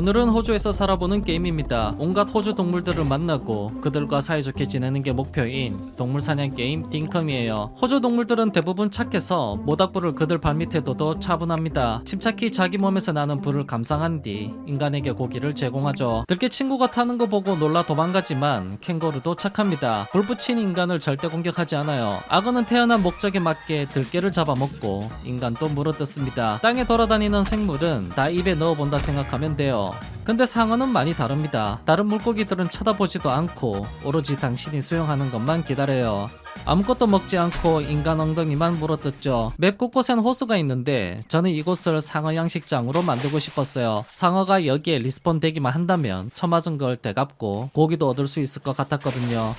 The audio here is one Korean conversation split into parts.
오늘은 호주에서 살아보는 게임입니다. 온갖 호주 동물들을 만나고 그들과 사이좋게 지내는 게 목표인 동물 사냥 게임 딩컴이에요. 호주 동물들은 대부분 착해서 모닥불을 그들 발밑에 둬도 차분합니다. 침착히 자기 몸에서 나는 불을 감상한 뒤 인간에게 고기를 제공하죠. 들깨 친구가 타는 거 보고 놀라 도망가지만 캥거루도 착합니다. 불 붙인 인간을 절대 공격하지 않아요. 악어는 태어난 목적에 맞게 들깨를 잡아먹고 인간도 물어뜯습니다. 땅에 돌아다니는 생물은 다 입에 넣어본다 생각하면 돼요. 근데 상어는 많이 다릅니다. 다른 물고기들은 쳐다보지도 않고 오로지 당신이 수영하는 것만 기다려요. 아무것도 먹지 않고 인간 엉덩이만 물어뜯죠. 맵 곳곳엔 호수가 있는데 저는 이곳을 상어 양식장으로 만들고 싶었어요. 상어가 여기에 리스폰 되기만 한다면 처맞은 걸 되갚고 고기도 얻을 수 있을 것 같았거든요.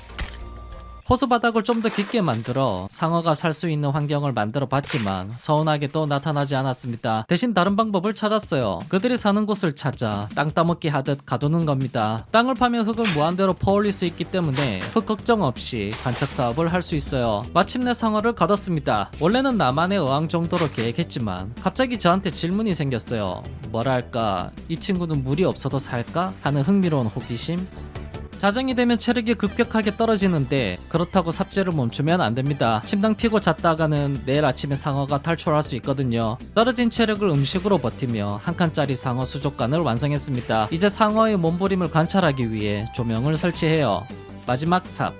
호수 바닥을 좀 더 깊게 만들어 상어가 살 수 있는 환경을 만들어 봤지만 서운하게도 나타나지 않았습니다. 대신 다른 방법을 찾았어요. 그들이 사는 곳을 찾아 땅 따먹기 하듯 가두는 겁니다. 땅을 파면 흙을 무한대로 퍼올릴 수 있기 때문에 흙 걱정 없이 관측 사업을 할 수 있어요. 마침내 상어를 가뒀습니다. 원래는 나만의 어항 정도로 계획했지만 갑자기 저한테 질문이 생겼어요. 뭐랄까, 이 친구는 물이 없어도 살까? 하는 흥미로운 호기심? 자정이 되면 체력이 급격하게 떨어지는데 그렇다고 삽질을 멈추면 안 됩니다. 침당 피고 잤다가는 내일 아침에 상어가 탈출할 수 있거든요. 떨어진 체력을 음식으로 버티며 한 칸짜리 상어 수족관을 완성했습니다. 이제 상어의 몸부림을 관찰하기 위해 조명을 설치해요. 마지막 삽.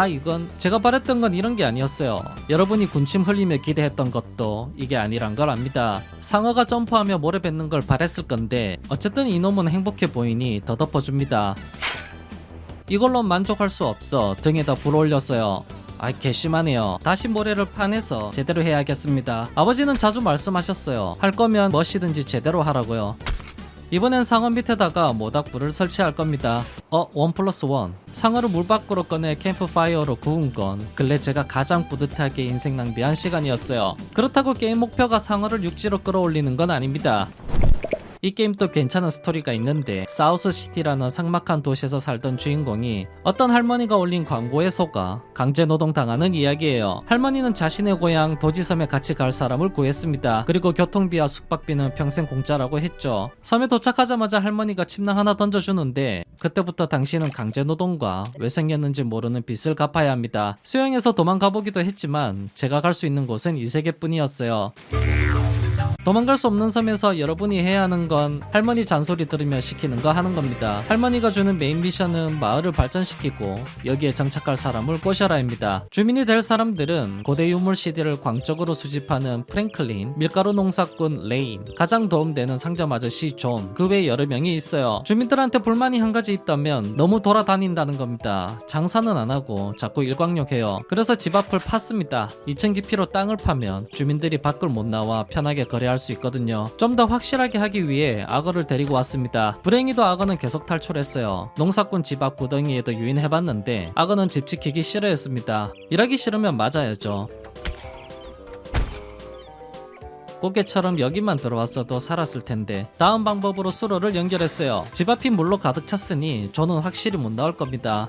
이건 제가 바랬던 건 이런 게 아니었어요. 여러분이 군침 흘리며 기대했던 것도 이게 아니란 걸 압니다. 상어가 점프하며 모래 뱉는 걸 바랬을 건데 어쨌든 이놈은 행복해 보이니 더 덮어줍니다. 이걸로 만족할 수 없어 등에다 불 올렸어요. 괘씸하네요. 다시 모래를 파내서 제대로 해야겠습니다. 아버지는 자주 말씀하셨어요. 할 거면 뭐시든지 제대로 하라고요. 이번엔 상어 밑에다가 모닥불을 설치할 겁니다. 1+1. 상어를 물 밖으로 꺼내 캠프파이어로 구운 건 근래 제가 가장 뿌듯하게 인생 낭비한 시간이었어요. 그렇다고 게임 목표가 상어를 육지로 끌어올리는 건 아닙니다. 이 게임도 괜찮은 스토리가 있는데 사우스시티라는 삭막한 도시에서 살던 주인공이 어떤 할머니가 올린 광고에 속아 강제노동 당하는 이야기예요. 할머니는 자신의 고향 도지섬에 같이 갈 사람을 구했습니다. 그리고 교통비와 숙박비는 평생 공짜라고 했죠. 섬에 도착하자마자 할머니가 침낭 하나 던져주는데 그때부터 당신은 강제노동과 왜 생겼는지 모르는 빚을 갚아야 합니다. 수영해서 도망가보기도 했지만 제가 갈 수 있는 곳은 이 세계뿐이었어요. 도망갈 수 없는 섬에서 여러분이 해야 하는 건 할머니 잔소리 들으며 시키는 거 하는 겁니다. 할머니가 주는 메인 미션은 마을을 발전시키고 여기에 정착할 사람을 꼬셔라입니다. 주민이 될 사람들은 고대 유물 CD를 광적으로 수집하는 프랭클린, 밀가루 농사꾼 레인, 가장 도움되는 상점 아저씨 존, 그 외 여러 명이 있어요. 주민들한테 불만이 한 가지 있다면 너무 돌아다닌다는 겁니다. 장사는 안 하고 자꾸 일광욕해요. 그래서 집 앞을 팠습니다. 2층 깊이로 땅을 파면 주민들이 밖을 못 나와 편하게 거래할 수 있거든요. 좀 더 확실하게 하기 위해 악어를 데리고 왔습니다. 불행히도 악어는 계속 탈출했어요. 농사꾼 집 앞 구덩이에도 유인해봤는데 악어는 집 지키기 싫어했습니다. 일하기 싫으면 맞아야죠. 꽃게처럼 여기만 들어왔어도 살았을 텐데. 다음 방법으로 수로를 연결했어요. 집 앞이 물로 가득 찼으니 저는 확실히 못 나올 겁니다.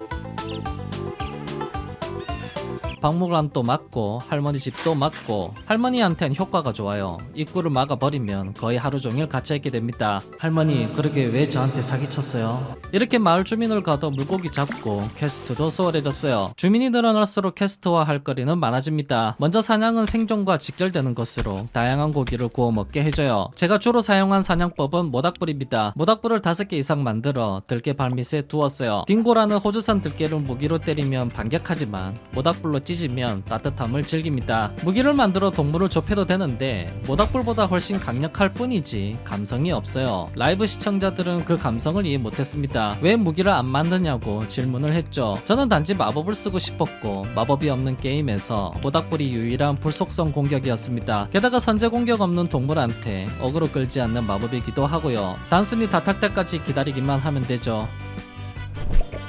박물관도 막고 할머니 집도 막고 할머니한텐 효과가 좋아요. 입구를 막아버리면 거의 하루 종일 갇혀있게 됩니다. 할머니, 그러게 왜 저한테 사기쳤어요? 이렇게 마을 주민을 가둬 물고기 잡고 퀘스트도 수월해졌어요. 주민이 늘어날수록 퀘스트와 할 거리는 많아집니다. 먼저 사냥은 생존과 직결되는 것으로 다양한 고기를 구워 먹게 해줘요. 제가 주로 사용한 사냥법은 모닥불입니다. 모닥불을 5개 이상 만들어 들깨 발밑에 두었어요. 딩고라는 호주산 들깨를 무기로 때리면 반격하지만 모닥불로 찢으면 따뜻함을 즐깁니다. 무기를 만들어 동물을 좁혀도 되는데 모닥불보다 훨씬 강력할 뿐이지 감성이 없어요. 라이브 시청자들은 그 감성을 이해 못했습니다. 왜 무기를 안 만드냐고 질문을 했죠. 저는 단지 마법을 쓰고 싶었고 마법이 없는 게임에서 모닥불이 유일한 불속성 공격이었습니다. 게다가 선제 공격 없는 동물한테 어그로 끌지 않는 마법이기도 하고요. 단순히 다 탈 때까지 기다리기만 하면 되죠.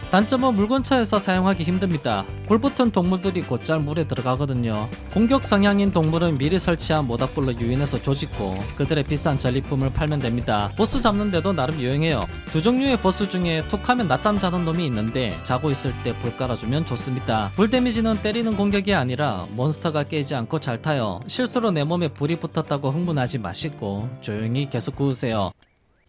단점은 물 근처에서 사용하기 힘듭니다. 불붙은 동물들이 곧잘 물에 들어가거든요. 공격 성향인 동물은 미리 설치한 모닥불로 유인해서 조지고 그들의 비싼 전리품을 팔면 됩니다. 보스 잡는데도 나름 유용해요. 두 종류의 보스 중에 툭하면 낮잠 자는 놈이 있는데 자고 있을 때 불 깔아주면 좋습니다. 불 데미지는 때리는 공격이 아니라 몬스터가 깨지 않고 잘 타요. 실수로 내 몸에 불이 붙었다고 흥분하지 마시고 조용히 계속 구우세요.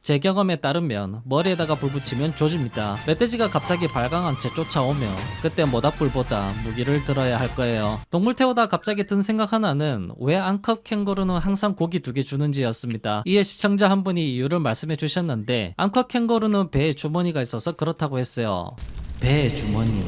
제 경험에 따르면 머리에다가 불 붙이면 조집니다. 멧돼지가 갑자기 발광한 채 쫓아오며 그때 모닥불보다 무기를 들어야 할 거예요. 동물 태우다 갑자기 든 생각 하나는 왜 앙컷 캥거루는 항상 고기 2개 주는지였습니다. 이에 시청자 한 분이 이유를 말씀해 주셨는데 앙컷 캥거루는 배에 주머니가 있어서 그렇다고 했어요. 배에 주머니.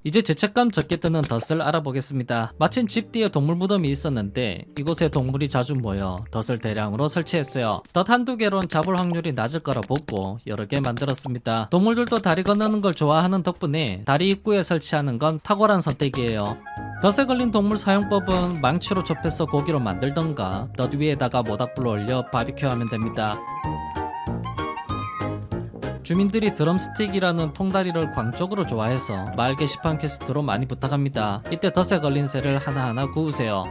이제 죄책감 적게 드는 덫을 알아보겠습니다. 마침 집 뒤에 동물 무덤이 있었는데 이곳에 동물이 자주 모여 덫을 대량으로 설치했어요. 덫 한두 개론 잡을 확률이 낮을 거라 보고 여러 개 만들었습니다. 동물들도 다리 건너는 걸 좋아하는 덕분에 다리 입구에 설치하는 건 탁월한 선택이에요. 덫에 걸린 동물 사용법은 망치로 좁혀서 고기로 만들던가 덫 위에다가 모닥불을 올려 바비큐 하면 됩니다. 주민들이 드럼스틱이라는 통다리를 광적으로 좋아해서 마을 게시판 퀘스트로 많이 부탁합니다. 이때 덫에 걸린 새를 하나하나 구우세요.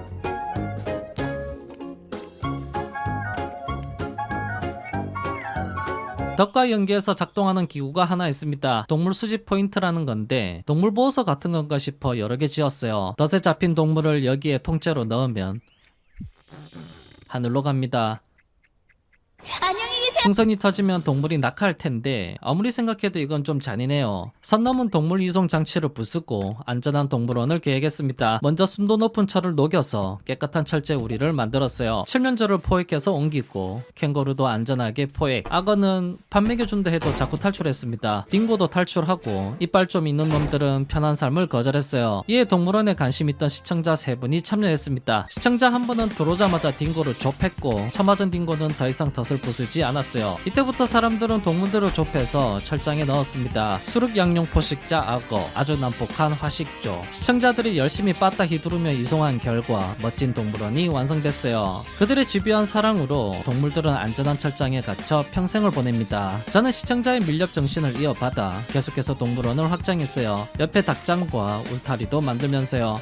덫과 연계해서 작동하는 기구가 하나 있습니다. 동물 수집 포인트라는 건데 동물 보호소 같은 건가 싶어 여러 개 지었어요. 덫에 잡힌 동물을 여기에 통째로 넣으면 하늘로 갑니다. 안녕히 계세요. 풍선이 터지면 동물이 낙하할 텐데 아무리 생각해도 이건 좀 잔인해요. 선 넘은 동물 이송 장치를 부수고 안전한 동물원을 계획했습니다. 먼저 순도 높은 철을 녹여서 깨끗한 철제 우리를 만들었어요. 칠면조를 포획해서 옮기고 캥거루도 안전하게 포획. 악어는 밥 먹여준다 해도 자꾸 탈출했습니다. 딩고도 탈출하고 이빨 좀 있는 놈들은 편한 삶을 거절했어요. 이에 동물원에 관심 있던 시청자 3분이 참여했습니다. 시청자 한 분은 들어오자마자 딩고를 좁혔고 처맞은 딩고는 더 이상 덫을 부수지 않았어요. 이때부터 사람들은 동물들을 좁혀서 철장에 넣었습니다. 수륙 양용 포식자 악어, 아주 난폭한 화식조. 시청자들이 열심히 빠따 휘두르며 이송한 결과 멋진 동물원이 완성됐어요. 그들의 집요한 사랑으로 동물들은 안전한 철장에 갇혀 평생을 보냅니다. 저는 시청자의 밀렵 정신을 이어받아 계속해서 동물원을 확장했어요. 옆에 닭장과 울타리도 만들면서요.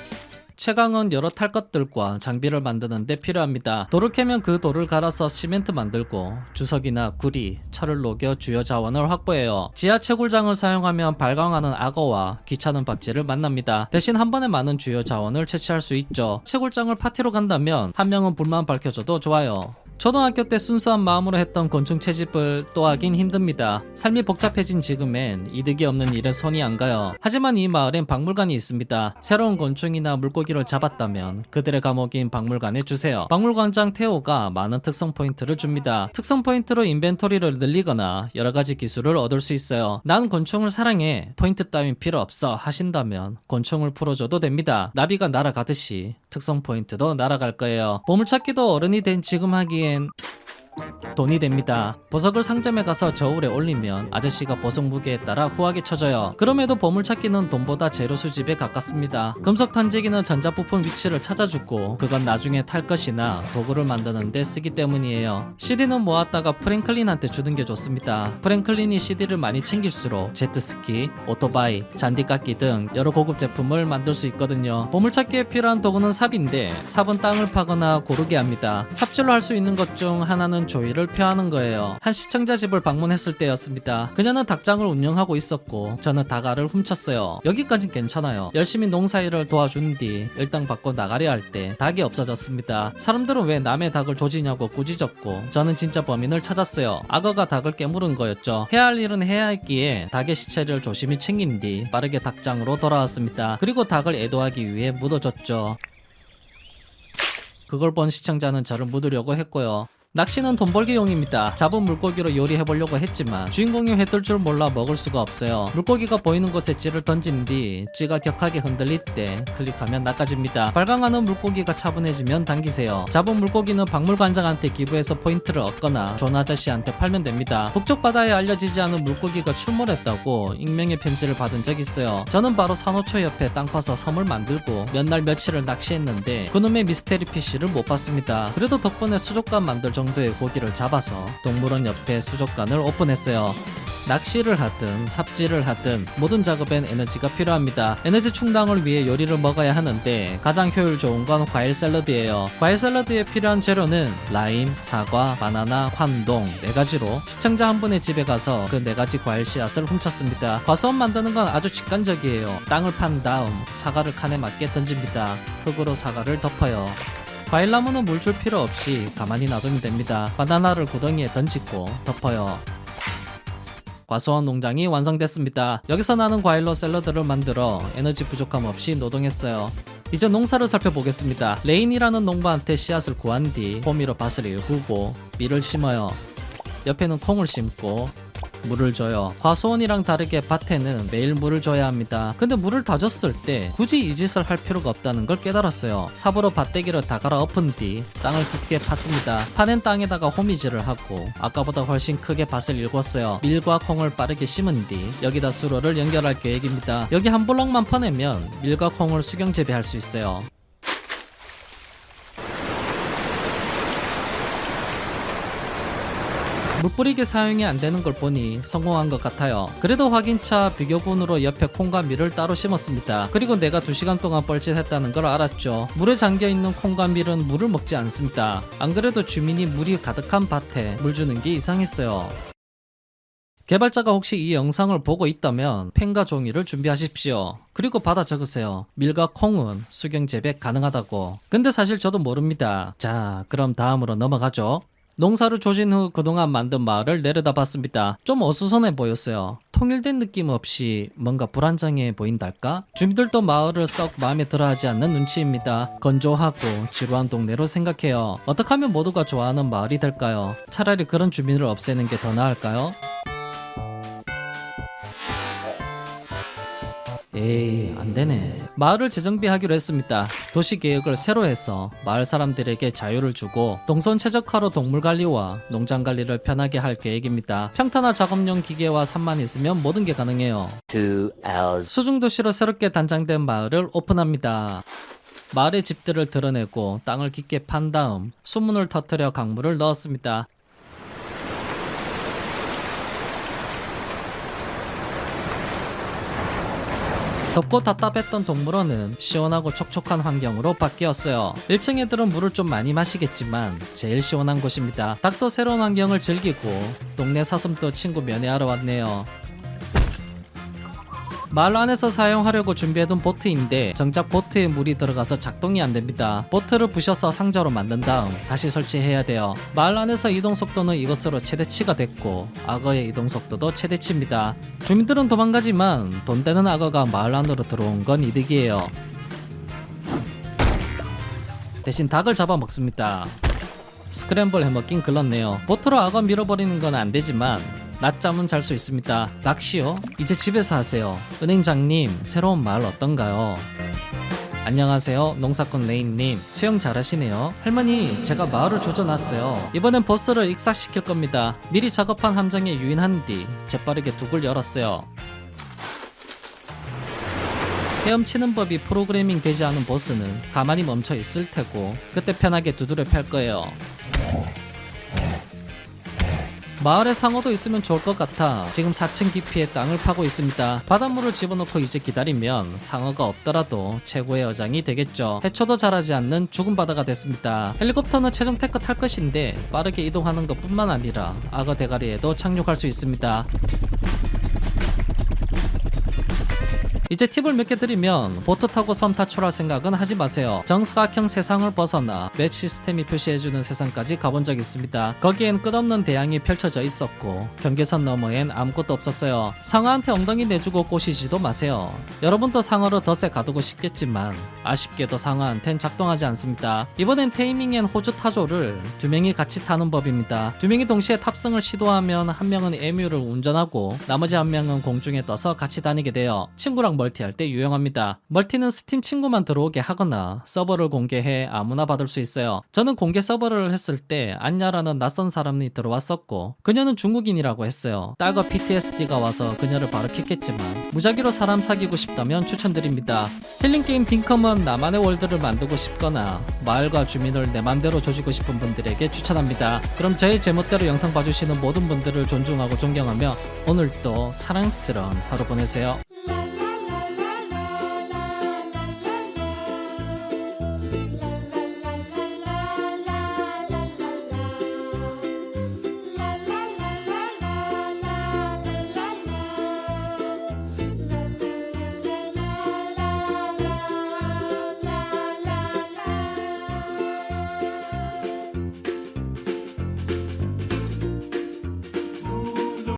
채광은 여러 탈 것들과 장비를 만드는데 필요합니다. 돌을 캐면 그 돌을 갈아서 시멘트 만들고 주석이나 구리, 철을 녹여 주요 자원을 확보해요. 지하 채굴장을 사용하면 발광하는 악어와 귀찮은 박쥐를 만납니다. 대신 한 번에 많은 주요 자원을 채취할 수 있죠. 채굴장을 파티로 간다면 한 명은 불만 밝혀줘도 좋아요. 초등학교 때 순수한 마음으로 했던 곤충 채집을 또 하긴 힘듭니다. 삶이 복잡해진 지금엔 이득이 없는 일에 손이 안 가요. 하지만 이 마을엔 박물관이 있습니다. 새로운 곤충이나 물고기를 잡았다면 그들의 감옥인 박물관에 주세요. 박물관장 테오가 많은 특성 포인트를 줍니다. 특성 포인트로 인벤토리를 늘리거나 여러가지 기술을 얻을 수 있어요. 난 곤충을 사랑해, 포인트 따윈 필요 없어 하신다면 곤충을 풀어줘도 됩니다. 나비가 날아가듯이 특성 포인트도 날아갈 거예요. 보물찾기도 어른이 된 지금 하기엔 돈이 됩니다. 보석을 상점에 가서 저울에 올리면 아저씨가 보석 무게에 따라 후하게 쳐줘요. 그럼에도 보물찾기는 돈보다 재료 수집에 가깝습니다. 금속 던지기는 전자부품 위치를 찾아주고 그건 나중에 탈 것이나 도구를 만드는 데 쓰기 때문이에요. CD는 모았다가 프랭클린한테 주는 게 좋습니다. 프랭클린이 CD를 많이 챙길수록 제트스키, 오토바이, 잔디깎기 등 여러 고급 제품을 만들 수 있거든요. 보물찾기에 필요한 도구는 삽인데 삽은 땅을 파거나 고르게 합니다. 삽질로 할 수 있는 것 중 하나는 조이를 표하는 거예요. 한 시청자 집을 방문했을 때였습니다. 그녀는 닭장을 운영하고 있었고 저는 닭알을 훔쳤어요. 여기까진 괜찮아요. 열심히 농사일을 도와준 뒤 일당 받고 나가려 할 때 닭이 없어졌습니다. 사람들은 왜 남의 닭을 조지냐고 꾸짖었고 저는 진짜 범인을 찾았어요. 악어가 닭을 깨물은 거였죠. 해야 할 일은 해야 했기에 닭의 시체를 조심히 챙긴 뒤 빠르게 닭장으로 돌아왔습니다. 그리고 닭을 애도하기 위해 묻어줬죠. 그걸 본 시청자는 저를 묻으려고 했고요. 낚시는 돈 벌기용입니다. 잡은 물고기로 요리해보려고 했지만 주인공이 회 뜰 줄 몰라 먹을 수가 없어요. 물고기가 보이는 곳에 찌를 던진 뒤 찌가 격하게 흔들릴 때 클릭하면 낚아집니다. 발광하는 물고기가 차분해지면 당기세요. 잡은 물고기는 박물관장한테 기부해서 포인트를 얻거나 존 아저씨한테 팔면 됩니다. 북쪽 바다에 알려지지 않은 물고기가 출몰했다고 익명의 편지를 받은 적 있어요. 저는 바로 산호초 옆에 땅 파서 섬을 만들고 몇 날 며칠을 낚시했는데 그놈의 미스테리 피쉬를 못 봤습니다. 그래도 덕분에 수족관 만들 정도의 고기를 잡아서 동물원 옆에 수족관을 오픈했어요. 낚시를 하든 삽질을 하든 모든 작업엔 에너지가 필요합니다. 에너지 충당을 위해 요리를 먹어야 하는데 가장 효율 좋은 건 과일 샐러드예요. 과일 샐러드에 필요한 재료는 라임, 사과, 바나나, 황동 4가지로 시청자 한 분의 집에 가서 그 4가지 과일 씨앗을 훔쳤습니다. 과수원 만드는 건 아주 직관적이에요. 땅을 판 다음 사과를 칸에 맞게 던집니다. 흙으로 사과를 덮어요. 과일나무는 물 줄 필요 없이 가만히 놔두면 됩니다. 바나나를 구덩이에 던지고 덮어요. 과수원 농장이 완성됐습니다. 여기서 나는 과일로 샐러드를 만들어 에너지 부족함 없이 노동했어요. 이제 농사를 살펴보겠습니다. 레인이라는 농부한테 씨앗을 구한 뒤 호미로 밭을 일구고 밀을 심어요. 옆에는 콩을 심고 물을 줘요. 과수원이랑 다르게 밭에는 매일 물을 줘야 합니다. 근데 물을 다 줬을 때 굳이 이 짓을 할 필요가 없다는 걸 깨달았어요. 삽으로 밭대기를 다 갈아 엎은 뒤 땅을 깊게 팠습니다. 파낸 땅에다가 호미질을 하고 아까보다 훨씬 크게 밭을 일궜어요. 밀과 콩을 빠르게 심은 뒤 여기다 수로를 연결할 계획입니다. 여기 한 블럭만 퍼내면 밀과 콩을 수경 재배할 수 있어요. 물뿌리기 사용이 안 되는 걸 보니 성공한 것 같아요. 그래도 확인차 비교군으로 옆에 콩과 밀을 따로 심었습니다. 그리고 내가 2시간 동안 뻘짓했다는 걸 알았죠. 물에 잠겨있는 콩과 밀은 물을 먹지 않습니다. 안 그래도 주민이 물이 가득한 밭에 물 주는 게 이상했어요. 개발자가 혹시 이 영상을 보고 있다면 펜과 종이를 준비하십시오. 그리고 받아 적으세요. 밀과 콩은 수경 재배 가능하다고. 근데 사실 저도 모릅니다. 자, 그럼 다음으로 넘어가죠. 농사를 조진 후 그동안 만든 마을을 내려다봤습니다. 좀 어수선해 보였어요. 통일된 느낌 없이 뭔가 불안정해 보인달까? 주민들도 마을을 썩 마음에 들어하지 않는 눈치입니다. 건조하고 지루한 동네로 생각해요. 어떻게 하면 모두가 좋아하는 마을이 될까요? 차라리 그런 주민을 없애는 게 더 나을까요? 에이, 안되네. 마을을 재정비하기로 했습니다. 도시계획을 새로 해서 마을 사람들에게 자유를 주고 동선 최적화로 동물관리와 농장관리를 편하게 할 계획입니다. 평탄화 작업용 기계와 산만 있으면 모든 게 가능해요. 2 hours. 수중도시로 새롭게 단장된 마을을 오픈합니다. 마을의 집들을 드러내고 땅을 깊게 판 다음 수문을 터뜨려 강물을 넣었습니다. 덥고 답답했던 동물원은 시원하고 촉촉한 환경으로 바뀌었어요. 1층 애들은 물을 좀 많이 마시겠지만 제일 시원한 곳입니다. 닭도 새로운 환경을 즐기고 동네 사슴도 친구 면회하러 왔네요. 마을 안에서 사용하려고 준비해둔 보트인데 정작 보트에 물이 들어가서 작동이 안됩니다. 보트를 부셔서 상자로 만든 다음 다시 설치해야 돼요. 마을 안에서 이동 속도는 이것으로 최대치가 됐고 악어의 이동 속도도 최대치입니다. 주민들은 도망가지만 돈 되는 악어가 마을 안으로 들어온 건 이득이에요. 대신 닭을 잡아먹습니다. 스크램블 해먹긴 글렀네요. 보트로 악어 밀어버리는 건 안되지만 낮잠은 잘 수 있습니다. 낚시요? 이제 집에서 하세요. 은행장님, 새로운 마을 어떤가요? 안녕하세요. 농사꾼 레인님. 수영 잘하시네요. 할머니, 제가 마을을 조져놨어요. 이번엔 보스를 익사시킬 겁니다. 미리 작업한 함정에 유인한 뒤 재빠르게 둑을 열었어요. 헤엄치는 법이 프로그래밍 되지 않은 보스는 가만히 멈춰 있을 테고 그때 편하게 두드려 팰 거예요. 마을에 상어도 있으면 좋을 것 같아 지금 4층 깊이의 땅을 파고 있습니다. 바닷물을 집어넣고 이제 기다리면 상어가 없더라도 최고의 어장이 되겠죠. 해초도 자라지 않는 죽은 바다가 됐습니다. 헬리콥터는 최종 테크 탈 것인데 빠르게 이동하는 것 뿐만 아니라 악어 대가리에도 착륙할 수 있습니다. 이제 팁을 몇 개 드리면 보트 타고 섬 탈출할 생각은 하지 마세요. 정사각형 세상을 벗어나 맵 시스템이 표시해주는 세상까지 가본 적 있습니다. 거기엔 끝없는 대양이 펼쳐져 있었고 경계선 너머엔 아무것도 없었어요. 상어한테 엉덩이 내주고 꼬시지도 마세요. 여러분도 상어로 덫에 가두고 싶겠지만 아쉽게도 상어한텐 작동하지 않습니다. 이번엔 테이밍 앤 호주 타조를 2명이 같이 타는 법입니다. 2명이 동시에 탑승을 시도하면 한 명은 에뮤를 운전하고 나머지 한 명은 공중에 떠서 같이 다니게 돼요. 친구랑 멀티할 때 유용합니다. 멀티는 스팀 친구만 들어오게 하거나 서버를 공개해 아무나 받을 수 있어요. 저는 공개 서버를 했을 때 안야라는 낯선 사람이 들어왔었고 그녀는 중국인이라고 했어요. 딸과 PTSD가 와서 그녀를 바로 킥했지만 무작위로 사람 사귀고 싶다면 추천드립니다. 힐링게임 딩컴은 나만의 월드를 만들고 싶거나 마을과 주민을 내 맘대로 조지고 싶은 분들에게 추천합니다. 그럼 저의 제멋대로 영상 봐주시는 모든 분들을 존중하고 존경하며 오늘도 사랑스러운 하루 보내세요.